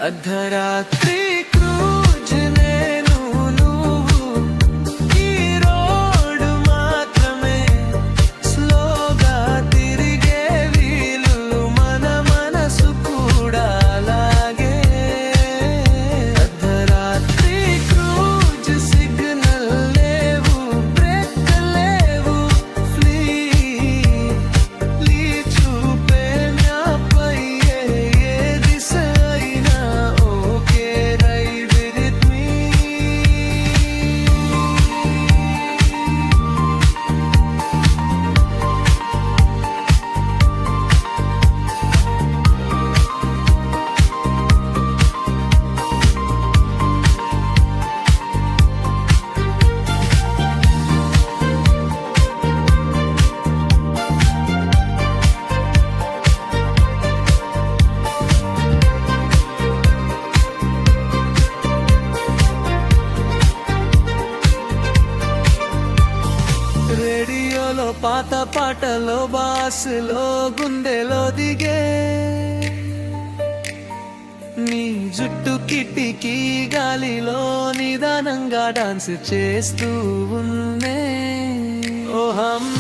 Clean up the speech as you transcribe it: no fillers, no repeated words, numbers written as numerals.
అర్ధరాత్రి క్రూజ్ నేను నువ్వు ఈ రోడ్డు మాత్రమే స్లోగా తిరిగే వీలు మన మనసు కూడా అలాగే అర్ధరాత్రి క్రూజ్ సిగ్నల్ లేవు బ్రేక్ లేవు ఫ్లీ చూపే నాపై ఏ దిశ అయినా ఓకే రైడ్ విత్ మీ రేడియోలో పాత పాటలో బాసులో గుండెలో దిగే నీ జుట్టు కిటికీ గాలిలో నిదానంగా డాన్స్ చేస్తూ ఉన్నే ఓ హమ్